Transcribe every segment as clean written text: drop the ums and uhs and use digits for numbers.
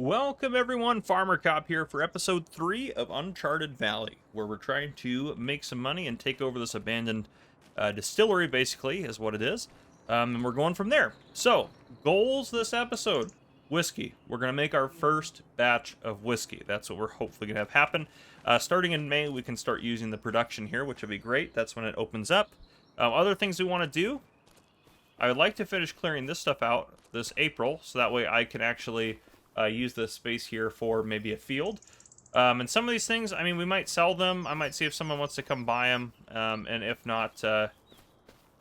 Welcome everyone, Farmer Cop here for episode 3 of Uncharted Valley, where we're trying to make some money and take over this abandoned distillery, basically, is what it is. And we're going from there. So, goals this episode. Whiskey. We're going to make our first batch of whiskey. That's what we're hopefully going to have happen. Starting in May, we can start using the production here, which would be great. That's when it opens up. Other things we want to do. I would like to finish clearing this stuff out this April, so that way I can actually use this space here for maybe a field. And some of these things, I mean, we might sell them. I might see if someone wants to come buy them. And if not,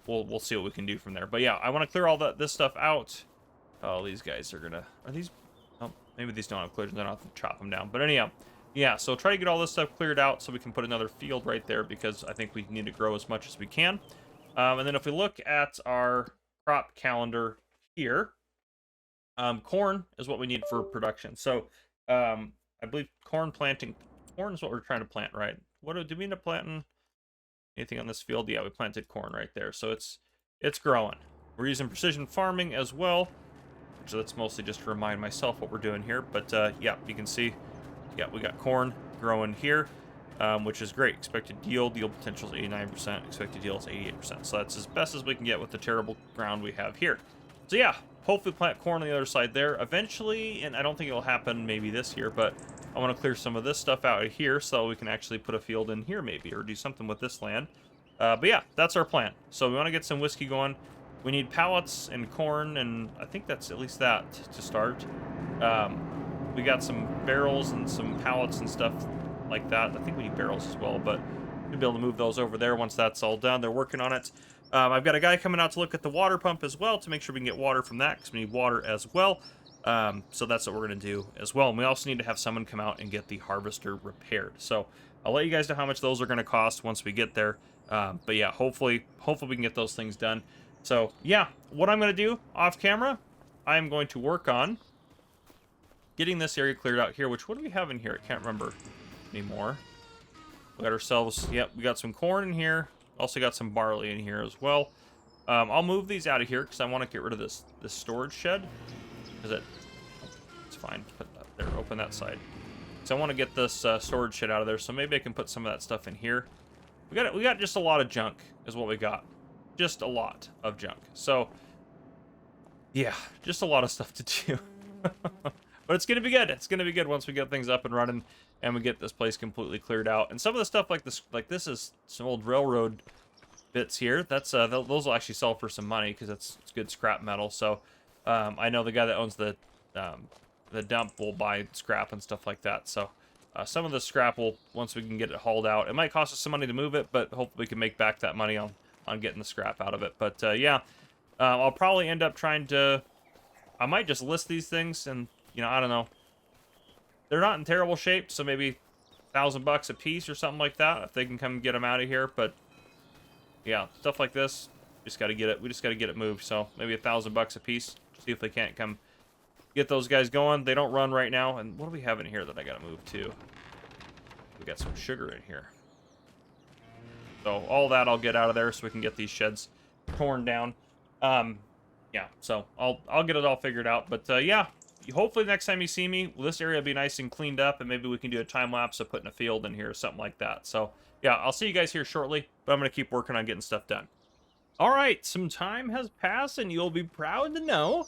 we'll see what we can do from there. But yeah, I want to clear all this stuff out. Oh, these guys are gonna... Are these... Oh, maybe these don't have clears. Then I'll have to chop them down. But anyhow, yeah, so try to get all this stuff cleared out so we can put another field right there, because I think we need to grow as much as we can. And then if we look at our crop calendar here, corn is what we need for production. So I believe corn is what we're trying to plant, right? Did we end up planting anything on this field? Yeah, we planted corn right there. So it's growing. We're using precision farming as well, which that's mostly just to remind myself what we're doing here. But yeah, you can see, yeah, we got corn growing here, which is great. Expected yield potential is 89%, expected yield is 88%. So that's as best as we can get with the terrible ground we have here. So yeah, hopefully plant corn on the other side there eventually, and I don't think it'll happen maybe this year, but I want to clear some of this stuff out of here so we can actually put a field in here maybe, or do something with this land. But yeah, that's our plan. So we want to get some whiskey going. We need pallets and corn, and I think that's at least that to start. We got some barrels and some pallets and stuff like that. I think we need barrels as well, but we'll be able to move those over there once that's all done. They're working on it. I've got a guy coming out to look at the water pump as well to make sure we can get water from that, because we need water as well. So that's what we're going to do as well. And we also need to have someone come out and get the harvester repaired. So I'll let you guys know how much those are going to cost once we get there. But yeah, hopefully we can get those things done. So yeah, what I'm going to do off camera, I'm going to work on getting this area cleared out here. Which, what do we have in here? I can't remember anymore. We got ourselves, yep, we got some corn in here. Also got some barley in here as well. I'll move these out of here because I want to get rid of this storage shed. It's fine. Put that there. Open that side. So I want to get this storage shed out of there. So maybe I can put some of that stuff in here. We got just a lot of junk is what we got. Just a lot of junk. So yeah, just a lot of stuff to do. But it's gonna be good. It's gonna be good once we get things up and running and we get this place completely cleared out. And some of the stuff like this is some old railroad bits here. That's those will actually sell for some money because it's good scrap metal. So I know the guy that owns the dump will buy scrap and stuff like that. So some of the scrap will, once we can get it hauled out, it might cost us some money to move it, but hopefully we can make back that money on getting the scrap out of it. But yeah, I'll probably end up trying to, I might just list these things, and you know, I don't know. They're not in terrible shape, so maybe $1,000 a piece or something like that if they can come get them out of here. But yeah, stuff like this, just got to get it. We just got to get it moved. So maybe $1,000 a piece. See if they can't come get those guys going. They don't run right now. And what do we have in here that I got to move to? We got some sugar in here. So all that I'll get out of there so we can get these sheds torn down. Yeah, so I'll get it all figured out. But yeah. Hopefully next time you see me, this area will be nice and cleaned up, and maybe we can do a time lapse of putting a field in here or something like that. So yeah, I'll see you guys here shortly, but I'm going to keep working on getting stuff done. All right, some time has passed, and you'll be proud to know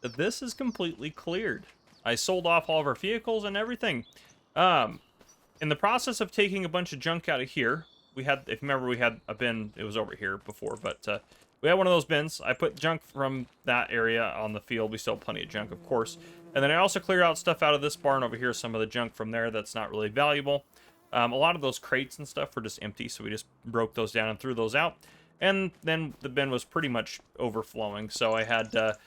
that this is completely cleared. I sold off all of our vehicles and everything. In the process of taking a bunch of junk out of here, we had, if you remember, we had a bin. It was over here before, but we had one of those bins. I put junk from that area on the field. We still have plenty of junk, of course. And then I also cleared out stuff out of this barn over here, some of the junk from there that's not really valuable. A lot of those crates and stuff were just empty, so we just broke those down and threw those out. And then the bin was pretty much overflowing, so I had the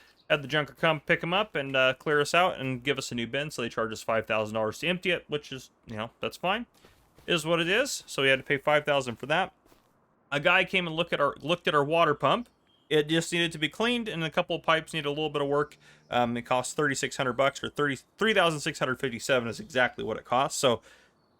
junker come pick them up and clear us out and give us a new bin. So they charged us $5,000 to empty it, which is, you know, that's fine. Is what it is. So we had to pay $5,000 for that. A guy came and looked at our water pump. It just needed to be cleaned, and a couple of pipes needed a little bit of work. It cost $3,600, or $3,657 is exactly what it costs. So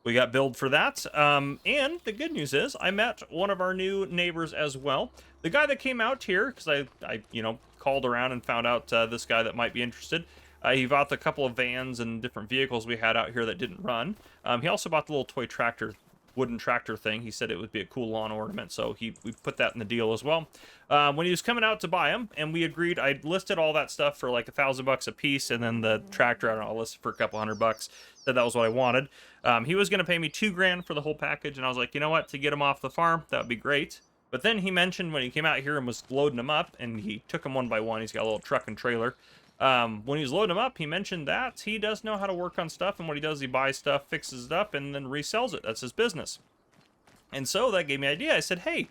we got billed for that. And the good news is I met one of our new neighbors as well. The guy that came out here, because I you know, called around and found out this guy that might be interested. He bought the couple of vans and different vehicles we had out here that didn't run. He also bought the little toy tractor, wooden tractor thing. He said it would be a cool lawn ornament, so we put that in the deal as well. When he was coming out to buy them, and we agreed, I listed all that stuff for like $1,000 a piece, and then the tractor, I don't know, I listed for a couple $100. Said that was what I wanted. He was going to pay me $2,000 for the whole package, and I was like, you know what, to get him off the farm, that would be great. But then he mentioned when he came out here and was loading them up, and he took them one by one. He's got a little truck and trailer. When he was loading them up, he mentioned that he does know how to work on stuff, and what he does, he buys stuff, fixes it up, and then resells it. That's his business. And so that gave me an idea. I said, hey,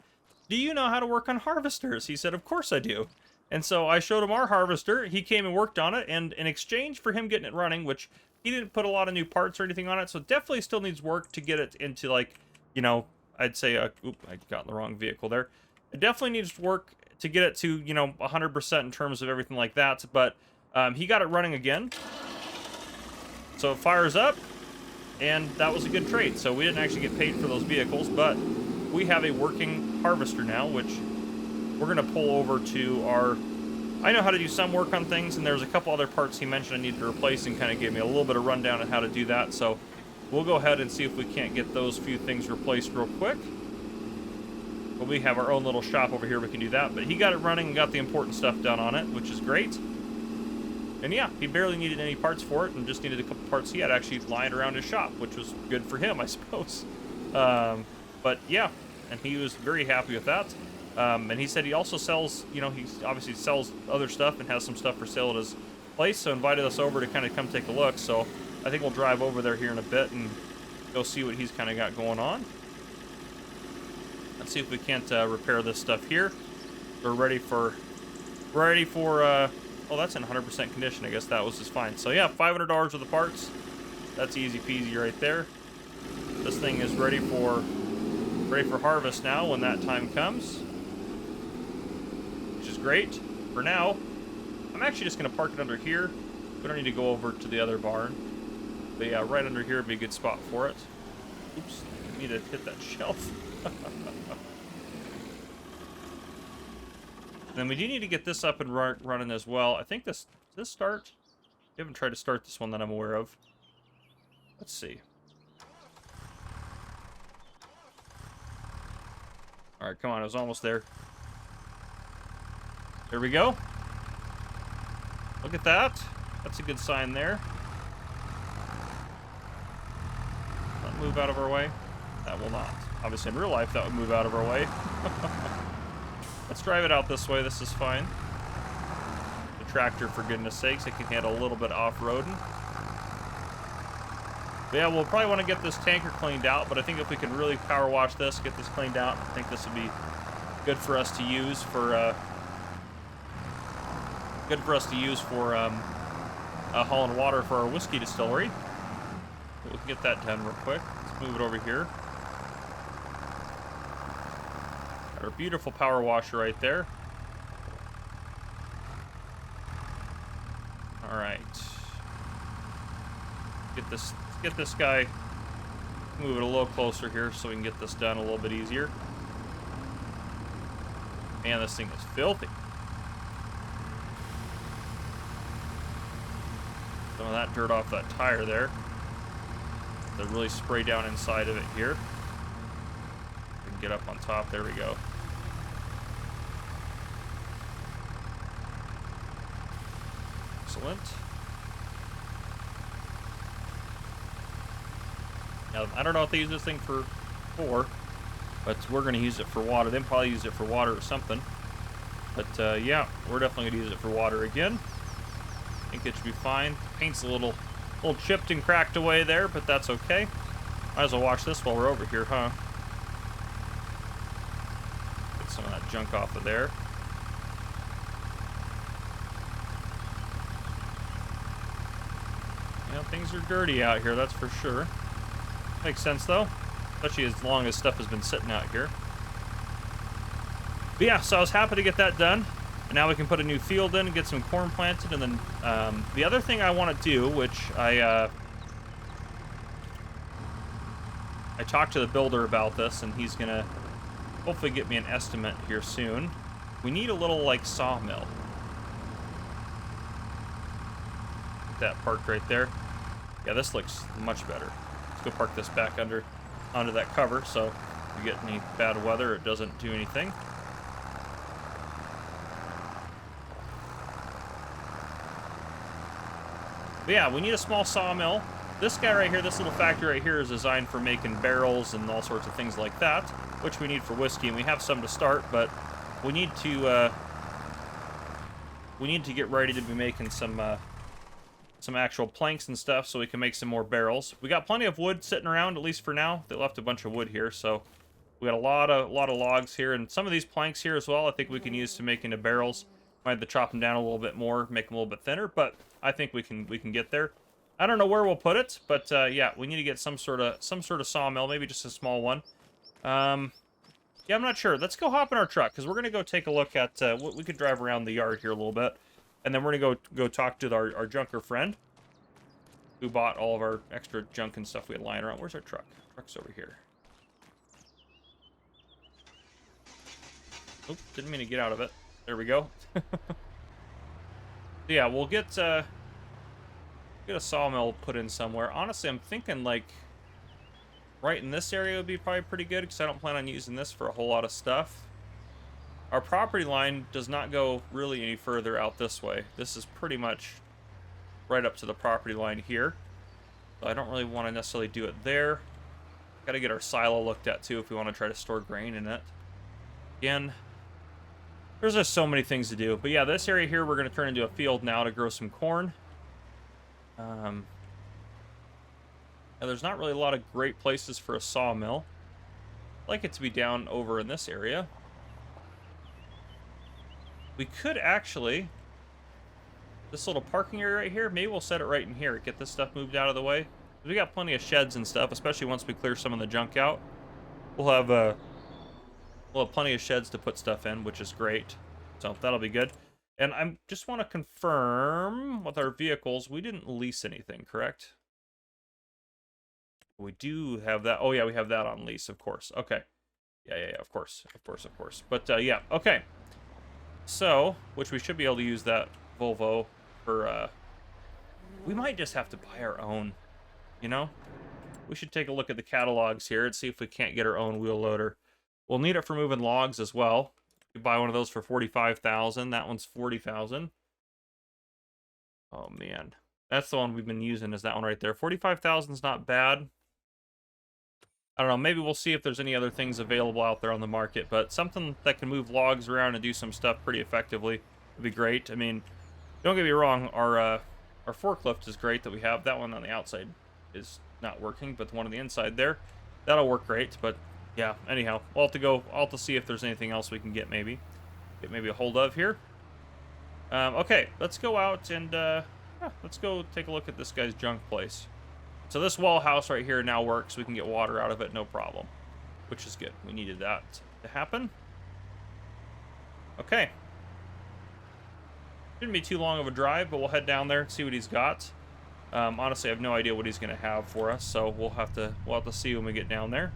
do you know how to work on harvesters? He said, of course I do. And so I showed him our harvester. He came and worked on it, and in exchange for him getting it running, which he didn't put a lot of new parts or anything on it, so definitely still needs work to get it into, like, you know, I'd say, oop, I got in the wrong vehicle there. It definitely needs work to get it to, you know, 100% in terms of everything like that, but he got it running again. So it fires up, and that was a good trade. So we didn't actually get paid for those vehicles, but we have a working harvester now, which we're going to pull over to our... I know how to do some work on things, and there's a couple other parts he mentioned I needed to replace, and kind of gave me a little bit of rundown on how to do that, so we'll go ahead and see if we can't get those few things replaced real quick. But we have our own little shop over here, we can do that. But he got it running and got the important stuff done on it, which is great. And yeah, he barely needed any parts for it, and just needed a couple parts he had actually lying around his shop, which was good for him, I suppose. But yeah, and he was very happy with that. And he said he also sells, you know, he obviously sells other stuff and has some stuff for sale at his place, so invited us over to kind of come take a look. So I think we'll drive over there here in a bit and go see what he's kind of got going on. Let's see if we can't repair this stuff here. We're ready for oh, that's in 100% condition. I guess that was just fine. So yeah, $500 worth of parts. That's easy peasy right there. This thing is ready for harvest now when that time comes, which is great. For now, I'm actually just going to park it under here. We don't need to go over to the other barn. But yeah, right under here would be a good spot for it. Oops, I need to hit that shelf. Then we do need to get this up and running as well. I think does this start? We haven't tried to start this one that I'm aware of. Let's see. All right, come on, I was almost there. There we go. Look at that. That's a good sign there. Not move out of our way. That will not. Obviously, in real life, that would move out of our way. Let's drive it out this way. This is fine. The tractor, for goodness sakes, it can handle a little bit off-roading. But yeah, we'll probably want to get this tanker cleaned out, but I think if we can really power wash this, get this cleaned out, I think this would be good for us to use for hauling water for our whiskey distillery. But we can get that done real quick. Let's move it over here. Got our beautiful power washer right there. All right. Get this guy, move it a little closer here so we can get this done a little bit easier. Man, this thing is filthy. Some of that dirt off that tire there. That really spray down inside of it here. We can get up on top. There we go. Excellent. Now, I don't know what they use this thing for, but we're going to use it for water. They'll probably use it for water or something. But yeah, we're definitely going to use it for water again. I think it should be fine. Paint's a little chipped and cracked away there, but that's okay. Might as well wash this while we're over here, huh? Get some of that junk off of there. Yeah, things are dirty out here, that's for sure. Makes sense, though. Especially as long as stuff has been sitting out here. But yeah, so I was happy to get that done. And now we can put a new field in and get some corn planted. And then the other thing I want to do, which I talked to the builder about this, and he's going to hopefully get me an estimate here soon. We need a little, like, sawmill. get that parked right there. Yeah, this looks much better. Let's go park this back onto that cover, so if we get any bad weather, it doesn't do anything. But yeah, we need a small sawmill. This guy right here, this little factory right here is designed for making barrels and all sorts of things like that, which we need for whiskey, and we have some to start, but we need to get ready to be making some actual planks and stuff so we can make some more barrels. We got plenty of wood sitting around, at least for now. They left a bunch of wood here, so we got a lot of logs here, and some of these planks here as well I think we can use to make into barrels. Might have to chop them down a little bit more, make them a little bit thinner, but I think we can get there. I don't know where we'll put it, but yeah, we need to get some sort of sawmill, maybe just a small one. Yeah, I'm not sure. Let's go hop in our truck, because we're going to go take a look at we could drive around the yard here a little bit, and then we're going to go talk to our junker friend who bought all of our extra junk and stuff we had lying around. Where's our truck? Truck's over here. Oop, didn't mean to get out of it. There we go. Yeah, we'll get a sawmill put in somewhere. Honestly, I'm thinking like right in this area would be probably pretty good, because I don't plan on using this for a whole lot of stuff. Our property line does not go really any further out this way. This is pretty much right up to the property line here. So I don't really want to necessarily do it there. Got to get our silo looked at too if we want to try to store grain in it. Again, there's just so many things to do. But yeah, this area here we're going to turn into a field now to grow some corn. Now there's not really a lot of great places for a sawmill. I'd like it to be down over in this area. We could actually, this little parking area right here, maybe we'll set it right in here. Get this stuff moved out of the way. We got plenty of sheds and stuff, especially once we clear some of the junk out. We'll have plenty of sheds to put stuff in, which is great. So that'll be good. And I just want to confirm with our vehicles, we didn't lease anything, correct? We do have that. Oh yeah, we have that on lease, of course. Okay. Yeah, of course. But yeah, okay. So, which we should be able to use that Volvo for, we might just have to buy our own, you know? We should take a look at the catalogs here and see if we can't get our own wheel loader. We'll need it for moving logs as well. You buy one of those for $45,000. That one's $40,000. Oh man, that's the one we've been using. Is that one right there? $45,000 is not bad. I don't know. Maybe we'll see if there's any other things available out there on the market. But something that can move logs around and do some stuff pretty effectively would be great. I mean, don't get me wrong. Our forklift is great that we have. That one on the outside is not working, but the one on the inside there, that'll work great. But yeah, anyhow, I'll have to see if there's anything else we can get maybe a hold of here. Okay, let's go out and let's go take a look at this guy's junk place. So this wall house right here now works. We can get water out of it, no problem, which is good. We needed that to happen. Okay. Shouldn't be too long of a drive, but we'll head down there and see what he's got. Honestly, I have no idea what he's going to have for us, so we'll have to see when we get down there.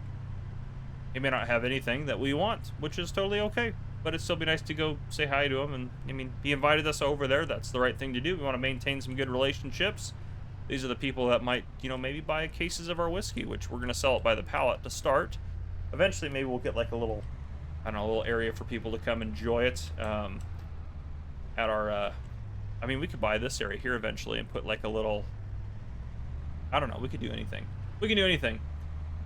He may not have anything that we want, which is totally okay. But it'd still be nice to go say hi to him. And, I mean, he invited us over there. That's the right thing to do. We want to maintain some good relationships. These are the people that might, you know, maybe buy cases of our whiskey, which we're going to sell it by the pallet to start. Eventually, maybe we'll get like a little, I don't know, a little area for people to come enjoy it. At our, I mean, we could buy this area here eventually and put like a little, I don't know, we could do anything. We can do anything.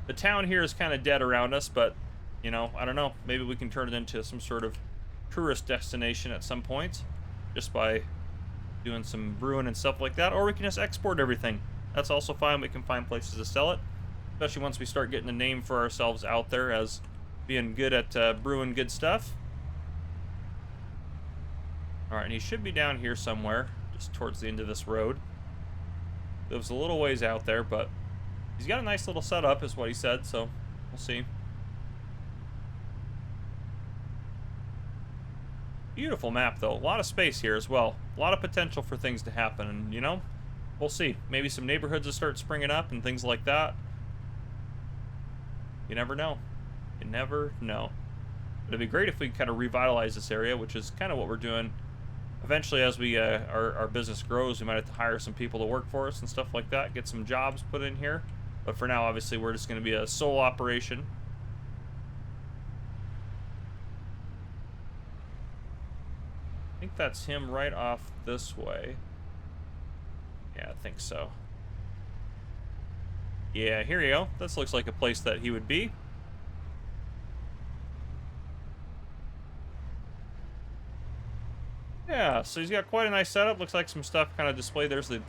The town here is kind of dead around us, but, you know, I don't know. Maybe we can turn it into some sort of tourist destination at some point just by doing some brewing and stuff like that. Or we can just export everything. That's also fine. We can find places to sell it, especially once we start getting a name for ourselves out there as being good at brewing good stuff. All right, and he should be down here somewhere, just towards the end of this road. It was a little ways out there, but he's got a nice little setup, is what he said, so we'll see. Beautiful map, though. A lot of space here as well. A lot of potential for things to happen, and, you know, we'll see. Maybe some neighborhoods will start springing up and things like that. You never know. You never know. It'd be great if we kind of revitalize this area, which is kind of what we're doing Eventually, as we our business grows, we might have to hire some people to work for us and stuff like that, get some jobs put in here. But for now, obviously, we're just going to be a sole operation. I think that's him right off this way. Yeah, I think so. Yeah, here you go. This looks like a place that he would be. Yeah, so he's got quite a nice setup. Looks like some stuff kind of displayed. There's the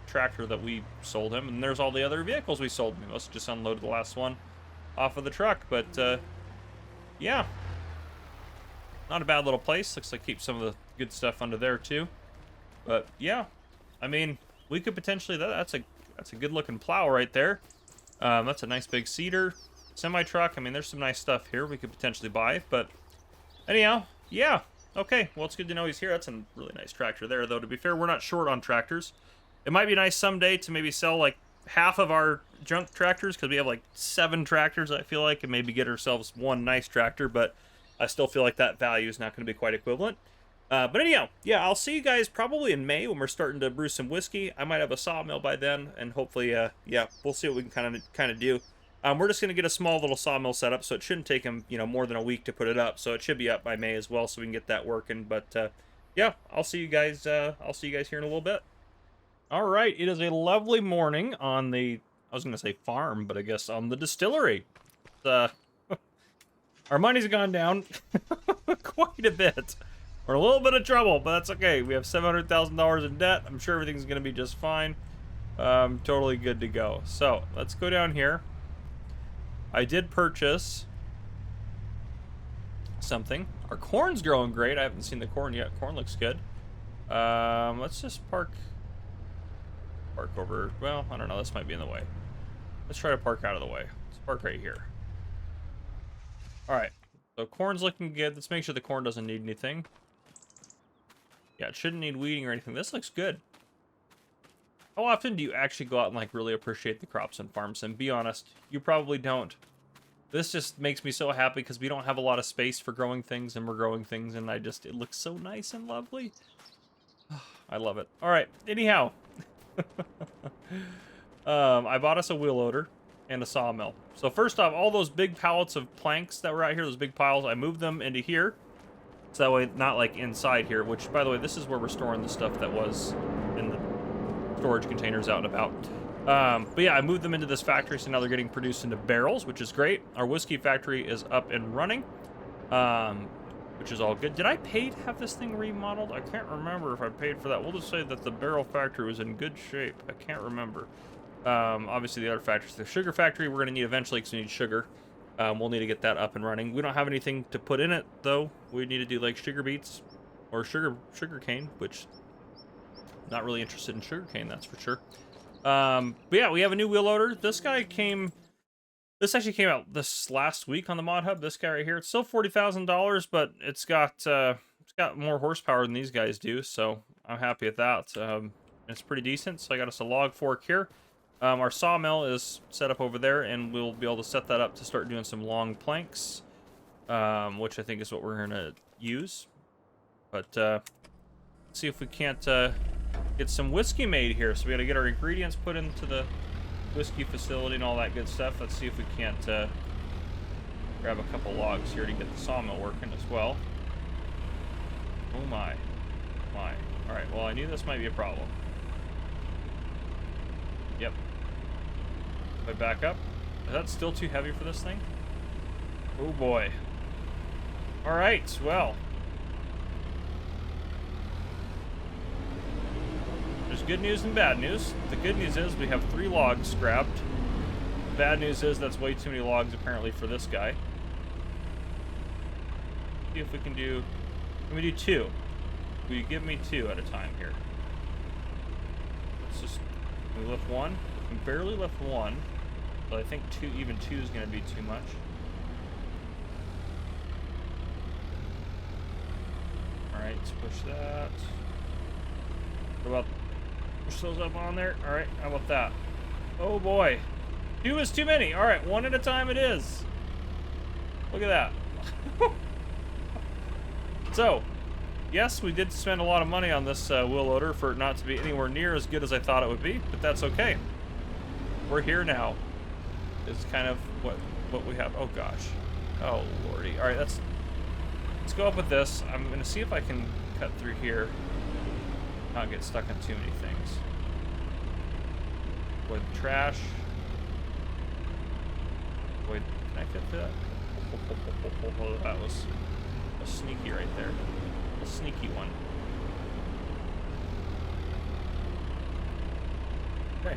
tractor that we sold him, and there's all the other vehicles we sold him. We must have just unloaded the last one off of the truck, but yeah. Not a bad little place. Looks like keep some of the good stuff under there too. But yeah, I mean, we could potentially, that's a good looking plow right there. That's a nice big cedar semi-truck. I mean, there's some nice stuff here we could potentially buy. But anyhow, yeah. Okay, well, it's good to know he's here. That's a really nice tractor there, though. To be fair, we're not short on tractors. It might be nice someday to maybe sell like half of our junk tractors, because we have like 7 tractors, I feel like, and maybe get ourselves one nice tractor, but I still feel like that value is not going to be quite equivalent. But anyhow, yeah, I'll see you guys probably in May when we're starting to brew some whiskey. I might have a sawmill by then, and hopefully, yeah, we'll see what we can kind of do. We're just going to get a small little sawmill set up, so it shouldn't take him, more than a week to put it up. So it should be up by May as well, so we can get that working. But yeah, I'll see you guys. I'll see you guys here in a little bit. All right, it is a lovely morning on the, I was going to say farm, but I guess on the distillery. Our money's gone down quite a bit. We're in a little bit of trouble, but that's okay. We have $700,000 in debt. I'm sure everything's going to be just fine. Totally good to go. So let's go down here. I did purchase something. Our corn's growing great. I haven't seen the corn yet. Corn looks good. Let's just park over. Well, I don't know. This might be in the way. Let's try to park out of the way. Let's park right here. All right. So corn's looking good. Let's make sure the corn doesn't need anything. Yeah, it shouldn't need weeding or anything. This looks good. How often do you actually go out and like really appreciate the crops and farms? And be honest, you probably don't. This just makes me so happy because we don't have a lot of space for growing things, and we're growing things, and it looks so nice and lovely. I love it. All right. Anyhow, I bought us a wheel loader and a sawmill. So first off, all those big pallets of planks that were out here, those big piles, I moved them into here. So that way, not like inside here, which, by the way, this is where we're storing the stuff that was in the storage containers out and about. But yeah, I moved them into this factory, so now they're getting produced into barrels, which is great. Our whiskey factory is up and running, which is all good. Did I pay to have this thing remodeled? I can't remember if I paid for that. We'll just say that the barrel factory was in good shape. I can't remember. Obviously, the other factories, the sugar factory, we're going to need eventually because we need sugar. We'll need to get that up and running. We don't have anything to put in it, though. We need to do like sugar beets or sugar cane, which not really interested in sugar cane, that's for sure. But yeah, we have a new wheel loader. This actually came out this last week on the Mod Hub. This guy right here, it's still $40,000, but it's got more horsepower than these guys do, so I'm happy with that. It's pretty decent. So I got us a log fork here. Our sawmill is set up over there, and we'll be able to set that up to start doing some long planks, which I think is what we're going to use. But let's see if we can't get some whiskey made here. So we got to get our ingredients put into the whiskey facility and all that good stuff. Let's see if we can't grab a couple logs here to get the sawmill working as well. Oh my. All right, well, I knew this might be a problem. Yep. If I back up, is that still too heavy for this thing? Oh boy. All right, well. There's good news and bad news. The good news is we have 3 logs scrapped. The bad news is that's way too many logs apparently for this guy. See if we can do, let me do 2. Will you give me 2 at a time here? Let's just, can we lift 1? We can barely lift 1, but I think 2, even 2 is going to be too much. Alright, let's push that. What about, push those up on there? Alright, how about that? Oh boy. 2 is too many. Alright, 1 at a time it is. Look at that. So, yes, we did spend a lot of money on this wheel loader for it not to be anywhere near as good as I thought it would be, but that's okay. We're here now. It's kind of what we have. Oh gosh. Oh lordy. All right, let's go up with this. I'm gonna see if I can cut through here. Not get stuck on too many things. Avoid the trash. Avoid. Can I fit that? Oh, that was a sneaky right there. A sneaky one. Okay.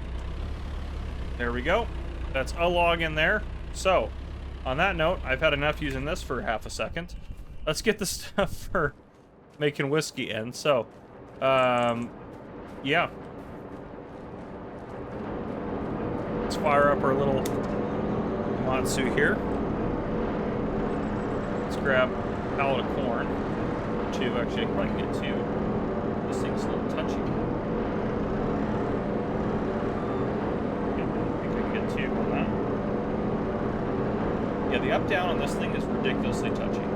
There we go. That's a log in there. So, on that note, I've had enough using this for half a second. Let's get the stuff for making whiskey in. So, yeah. Let's fire up our little Matsu here. Let's grab a pallet of corn. Two, actually, I can probably get two. This thing's a little touchy. I think I can get two on that. Yeah, the up-down on this thing is ridiculously touchy.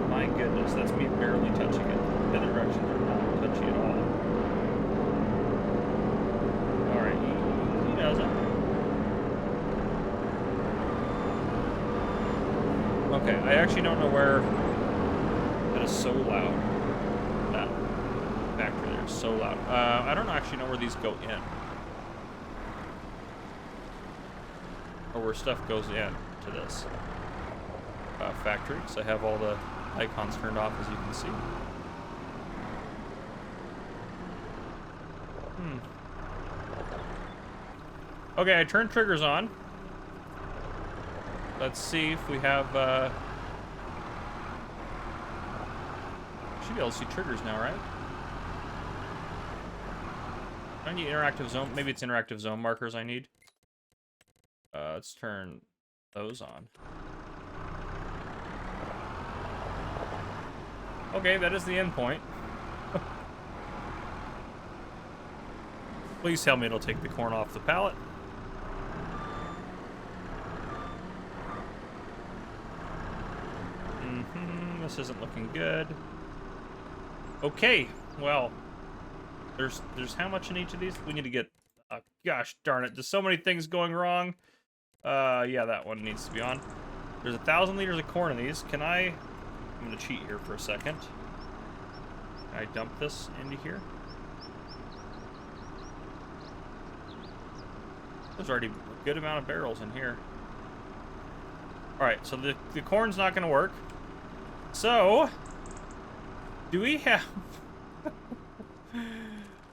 My goodness, that's me barely touching it. The other directions are not touchy at all. Alright, he knows it. Okay, I actually don't know where that is so loud. That factory there is so loud. I don't actually know where these go in. Or where stuff goes in to this factory. So I have all the icons turned off, as you can see. Okay, I turned triggers on. Let's see if we have, should be able to see triggers now, right? I need interactive zone. Maybe it's interactive zone markers I need. Let's turn those on. Okay, that is the end point. Please tell me it'll take the corn off the pallet. This isn't looking good. Okay, well, there's how much in each of these? We need to get, gosh darn it, there's so many things going wrong. Yeah, that one needs to be on. There's 1,000 liters of corn in these. I'm gonna cheat here for a second. Can I dump this into here? There's already a good amount of barrels in here. Alright, so the corn's not gonna work. So, do we have...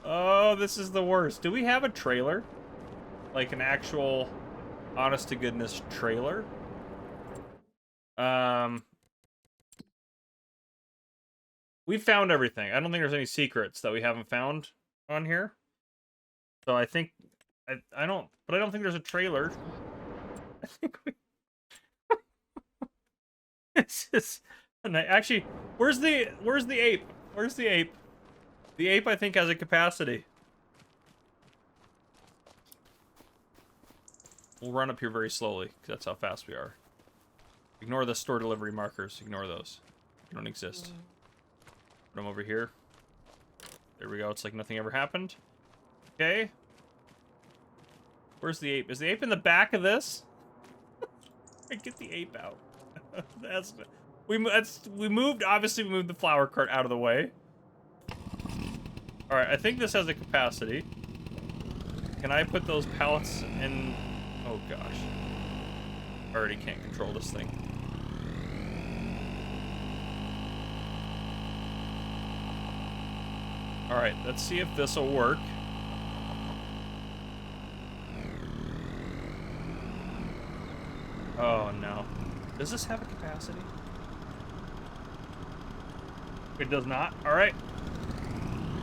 Oh, this is the worst. Do we have a trailer? Like an actual, honest-to-goodness trailer? We found everything. I don't think there's any secrets that we haven't found on here. So I think... I don't think there's a trailer. I think we... This is... Actually, where's the ape? Where's the ape? The ape, I think, has a capacity. We'll run up here very slowly, because that's how fast we are. Ignore the store delivery markers. Ignore those. They don't exist. Put them over here. There we go. It's like nothing ever happened. Okay. Where's the ape? Is the ape in the back of this? Get the ape out. We moved, obviously we moved the flour cart out of the way. Alright, I think this has a capacity. Can I put those pallets in? Oh gosh. I already can't control this thing. Alright, let's see if this will work. Oh no. Does this have a capacity? It does not. All right.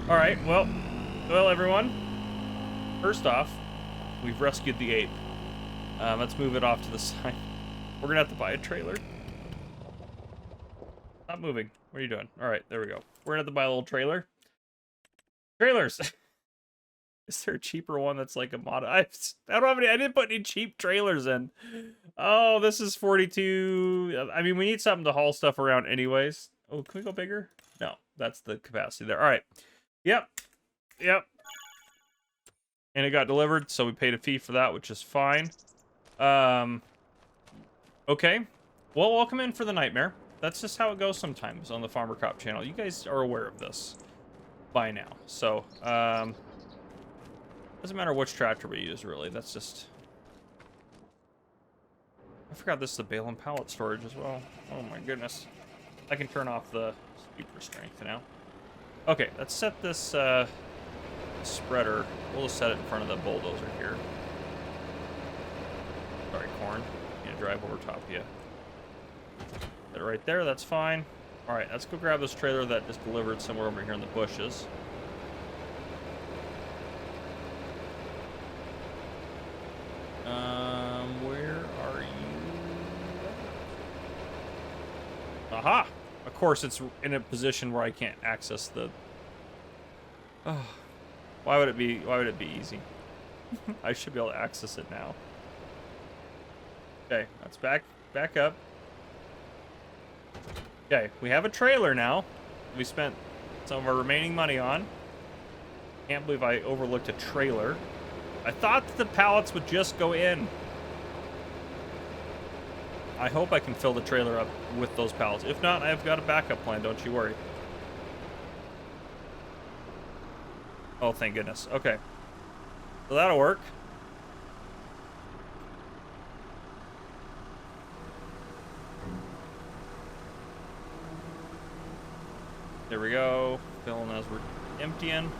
All right. Well, everyone. First off, we've rescued the ape. Let's move it off to the side. We're gonna have to buy a trailer. Not moving. What are you doing? All right, there we go. We're gonna have to buy a little trailer. Trailers. Is there a cheaper one that's like a mod? I don't have any. I didn't put any cheap trailers in. Oh, this is 42. I mean, we need something to haul stuff around anyways. Oh, can we go bigger? No, that's the capacity there. All right. Yep. Yep. And it got delivered, so we paid a fee for that, which is fine. Okay. Well, welcome in for the nightmare. That's just how it goes sometimes on the Farmer Cop channel. You guys are aware of this by now. So, doesn't matter which tractor we use, really. That's just... I forgot this is the bale and pallet storage as well. Oh my goodness. I can turn off the speaker strength now. Okay, let's set this spreader. We'll just set it in front of the bulldozer here. Sorry, corn. Can't drive over top of you. Set it right there, that's fine. Alright, let's go grab this trailer that is delivered somewhere over here in the bushes. Where are you? Aha! Of course, it's in a position where I can't access the... Oh, why would it be easy? I should be able to access it now. Okay, let's back up. Okay, we have a trailer now. We spent some of our remaining money on. Can't believe I overlooked a trailer. I thought that the pallets would just go in. I hope I can fill the trailer up with those pallets. If not, I've got a backup plan, don't you worry. Oh, thank goodness. Okay. So that'll work. There we go. Filling as we're emptying.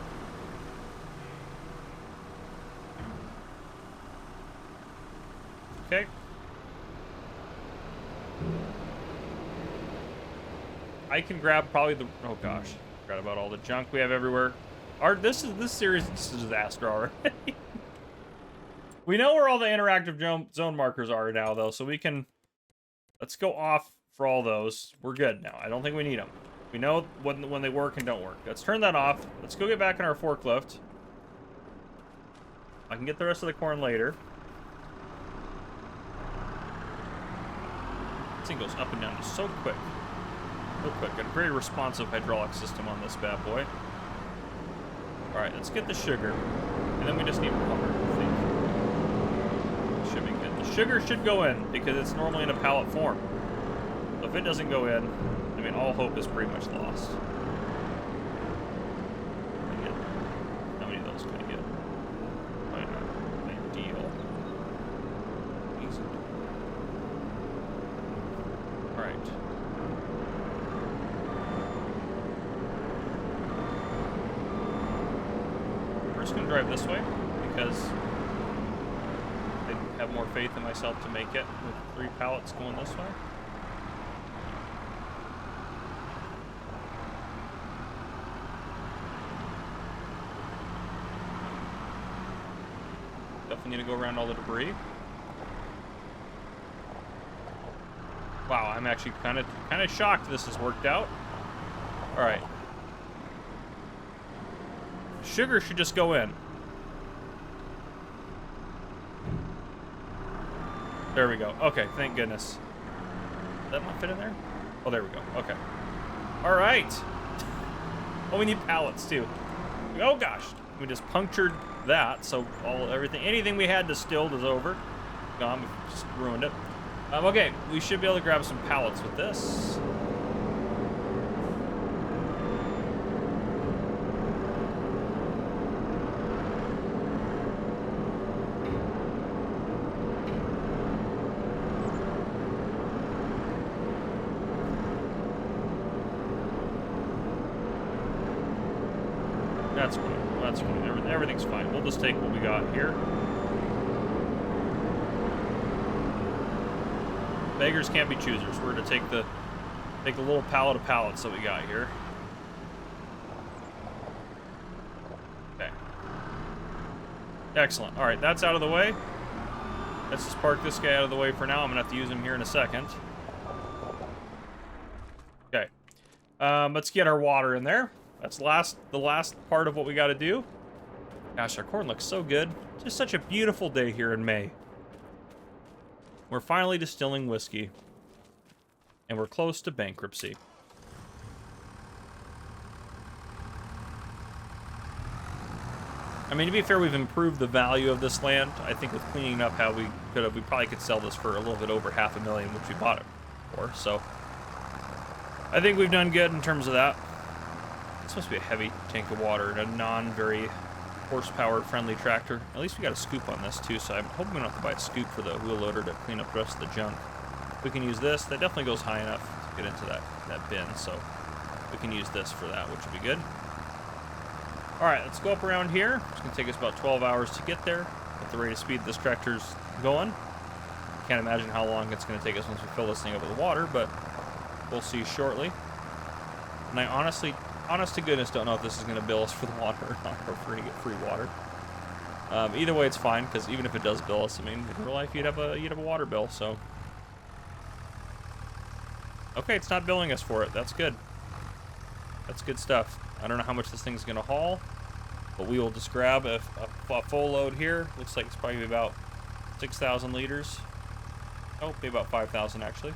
Okay. I can grab probably the... Oh gosh, forgot about all the junk we have everywhere. This series is a disaster already. We know where all the interactive zone markers are now, though, so we can... Let's go off for all those. We're good now. I don't think we need them. We know when they work and don't work. Let's turn that off. Let's go get back in our forklift. I can get the rest of the corn later. This thing goes up and down just so quick. So quick. Got a very responsive hydraulic system on this bad boy. Alright, let's get the sugar. And then we just need water, I think. Should be good. The sugar should go in, because it's normally in a pallet form. So if it doesn't go in, I mean, all hope is pretty much lost. How many of those can I get? Ideal. Easy. Alright. We're just going to drive this way, because I have more faith in myself to make it with 3 pallets going this way. Definitely need to go around all the debris. Wow, I'm actually kind of shocked this has worked out. All right. Sugar should just go in. There we go. Okay, thank goodness. Did that not fit in there? Oh, there we go. Okay. All right. Oh, we need pallets too. Oh gosh, we just punctured that, so anything we had distilled is over. Gone, we just ruined it. Okay, we should be able to grab some pallets with this. That's fine. That's fine. Everything's fine. We'll just take what we got here. Beggars can't be choosers. We're going to take the little pallet of pallets that we got here. Okay. Excellent. All right, that's out of the way. Let's just park this guy out of the way for now. I'm going to have to use him here in a second. Okay. Let's get our water in there. That's the last part of what we got to do. Gosh, our corn looks so good. Just such a beautiful day here in May. We're finally distilling whiskey. And we're close to bankruptcy. I mean, to be fair, we've improved the value of this land. I think with cleaning up how we could have, we probably could sell this for a little bit over $500,000, which we bought it for. So I think we've done good in terms of that. It's supposed to be a heavy tank of water and a non-very horsepower-friendly tractor. At least we got a scoop on this too, so I'm hoping we don't have to buy a scoop for the wheel loader to clean up the rest of the junk. We can use this. That definitely goes high enough to get into that bin, so we can use this for that, which would be good. All right, let's go up around here. It's gonna take us about 12 hours to get there at the rate of speed this tractor's going. Can't imagine how long it's gonna take us once we fill this thing up with water, but we'll see shortly. And I honest to goodness, don't know if this is gonna bill us for the water or not, or if we're gonna get free water. Either way, it's fine, because even if it does bill us, I mean, in real life, you'd have a water bill, so. Okay, it's not billing us for it. That's good. That's good stuff. I don't know how much this thing's gonna haul, but we will just grab a full load here. Looks like it's probably about 6,000 liters. Oh, maybe about 5,000 actually.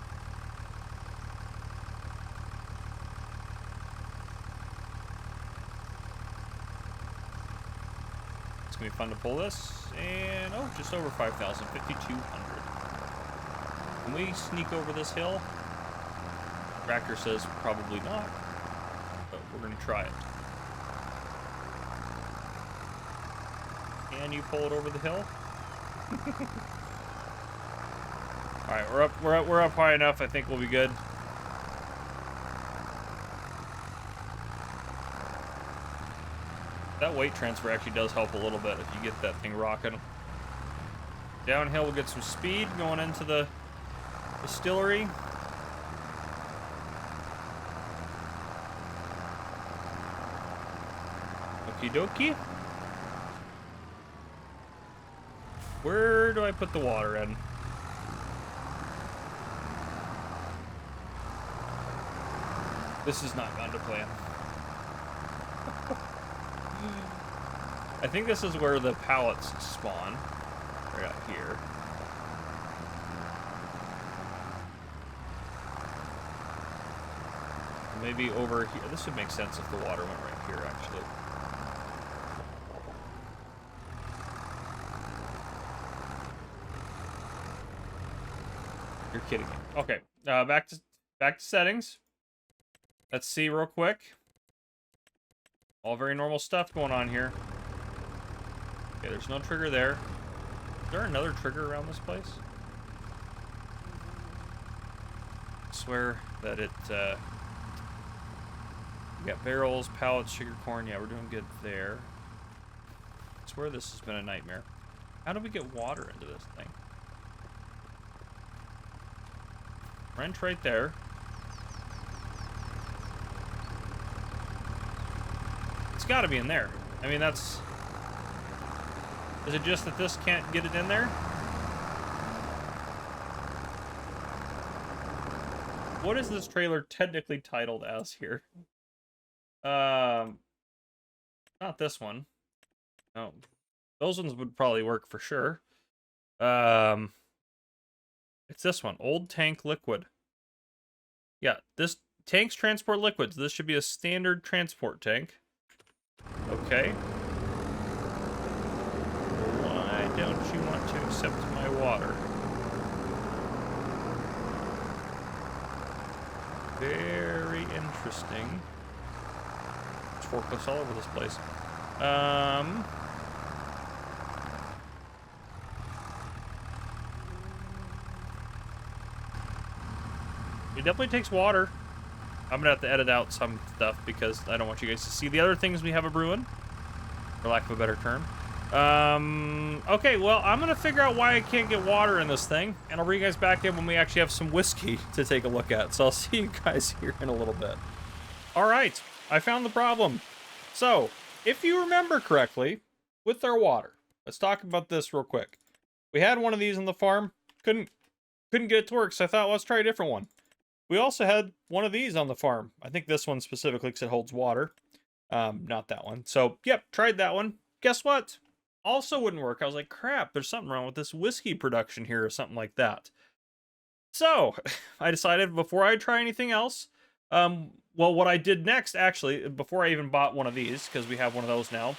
It's gonna be fun to pull this, and oh, just over 5,000, 5,200. Can we sneak over this hill? Tractor says probably not. But we're gonna try it. Can you pull it over the hill? All right, we're up high enough. I think we'll be good. That weight transfer actually does help a little bit if you get that thing rocking. Downhill, we'll get some speed going into the distillery. Okie dokie. Where do I put the water in? This has not gone to plan. I think this is where the pallets spawn. Right out here. Maybe over here. This would make sense if the water went right here, actually. You're kidding me. Okay, back to settings. Let's see real quick. All very normal stuff going on here. Okay, there's no trigger there. Is there another trigger around this place? I swear that it, we got barrels, pallets, sugar corn. Yeah, we're doing good there. I swear this has been a nightmare. How do we get water into this thing? Wrench right there. It's got to be in there. I mean, that's... Is it just that this can't get it in there? What is this trailer technically titled as here? Not this one. No. Those ones would probably work for sure. It's this one. Old tank liquid. Yeah, this tanks transport liquids. This should be a standard transport tank. Okay. Why don't you want to accept my water? Very interesting. There's forklifts all over this place. It definitely takes water. I'm gonna have to edit out some stuff because I don't want you guys to see the other things we have a brewing, for lack of a better term. Okay, well, I'm gonna figure out why I can't get water in this thing, and I'll bring you guys back in when we actually have some whiskey to take a look at. So I'll see you guys here in a little bit. All right, I found the problem. So, if you remember correctly, with our water, let's talk about this real quick. We had one of these on the farm, couldn't get it to work, so I thought, let's try a different one. We also had one of these on the farm. I think this one specifically because it holds water. Not that one. So, yep, tried that one. Guess what? Also wouldn't work. I was like, crap, there's something wrong with this whiskey production here or something like that. So, I decided before I try anything else, well, what I did next, actually, before I even bought one of these, because we have one of those now,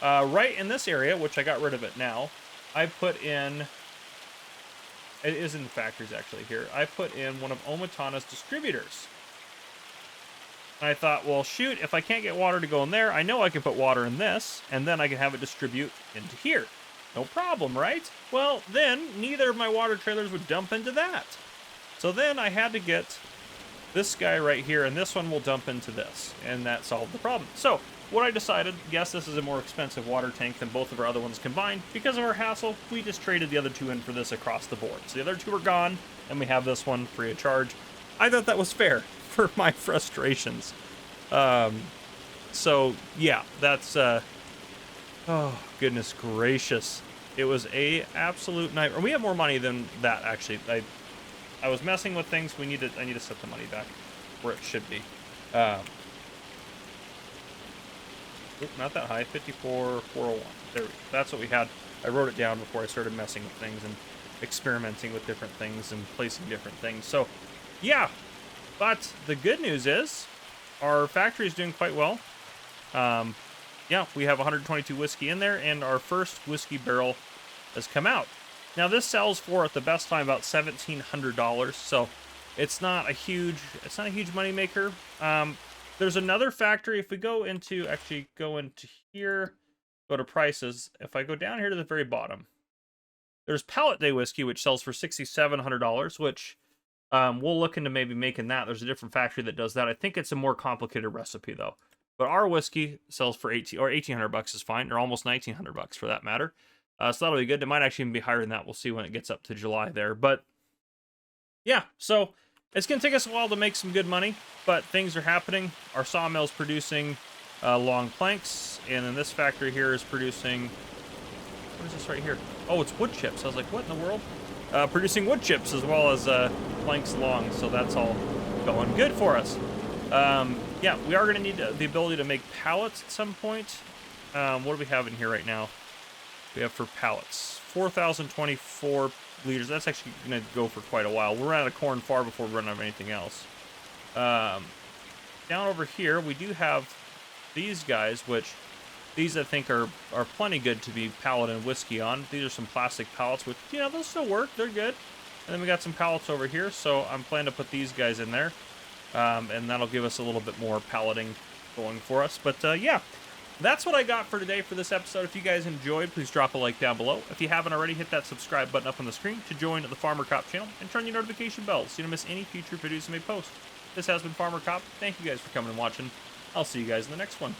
Right in this area, which I got rid of it now, I put in, it is in the factories actually here, I put in one of Omatana's distributors. And I thought, well, shoot, if I can't get water to go in there, I know I can put water in this, and then I can have it distribute into here. No problem, right? Well, then, neither of my water trailers would dump into that. So then I had to get this guy right here, and this one will dump into this, and that solved the problem. So, what I decided, yes, this is a more expensive water tank than both of our other ones combined. Because of our hassle, we just traded the other two in for this across the board. So the other two are gone, and we have this one free of charge. I thought that was fair for my frustrations. So, yeah, that's, oh, goodness gracious. It was a absolute nightmare. We have more money than that, actually. I was messing with things. I need to set the money back where it should be. Not that high. 54,401. There we go. That's what we had. I wrote it down before I started messing with things and experimenting with different things and placing different things. So, yeah. But the good news is our factory is doing quite well. Yeah, we have 122 whiskey in there, and our first whiskey barrel has come out. Now this sells for, at the best time, about $1,700. So it's not a huge money maker. There's another factory. If we go into here, go to prices. If I go down here to the very bottom, there's Pallet Day whiskey, which sells for $6,700, which we'll look into maybe making that. There's a different factory that does that. I think it's a more complicated recipe though. But our whiskey sells for $1,800 is fine, or almost $1,900 for that matter. So that'll be good. It might actually even be higher than that. We'll see when it gets up to July there. But yeah, so it's going to take us a while to make some good money, but things are happening. Our sawmill's producing long planks, and then this factory here is producing, what is this right here? Oh, it's wood chips. I was like, what in the world? Producing wood chips as well as planks long, so that's all going good for us. Yeah, we are going to need the ability to make pallets at some point. What do we have in here right now? We have for pallets 4,024 liters. That's actually going to go for quite a while. We're out of corn far before we run out of anything else. Down over here, we do have these guys, which these I think are plenty good to be pallet and whiskey on. These are some plastic pallets, which, you know, they'll still work. They're good. And then we got some pallets over here, so I'm planning to put these guys in there. And that'll give us a little bit more palleting going for us. But yeah, that's what I got for today for this episode. If you guys enjoyed, please drop a like down below. If you haven't already, hit that subscribe button up on the screen to join the Farmer Cop channel and turn your notification bell so you don't miss any future videos I may post. This has been Farmer Cop. Thank you guys for coming and watching. I'll see you guys in the next one.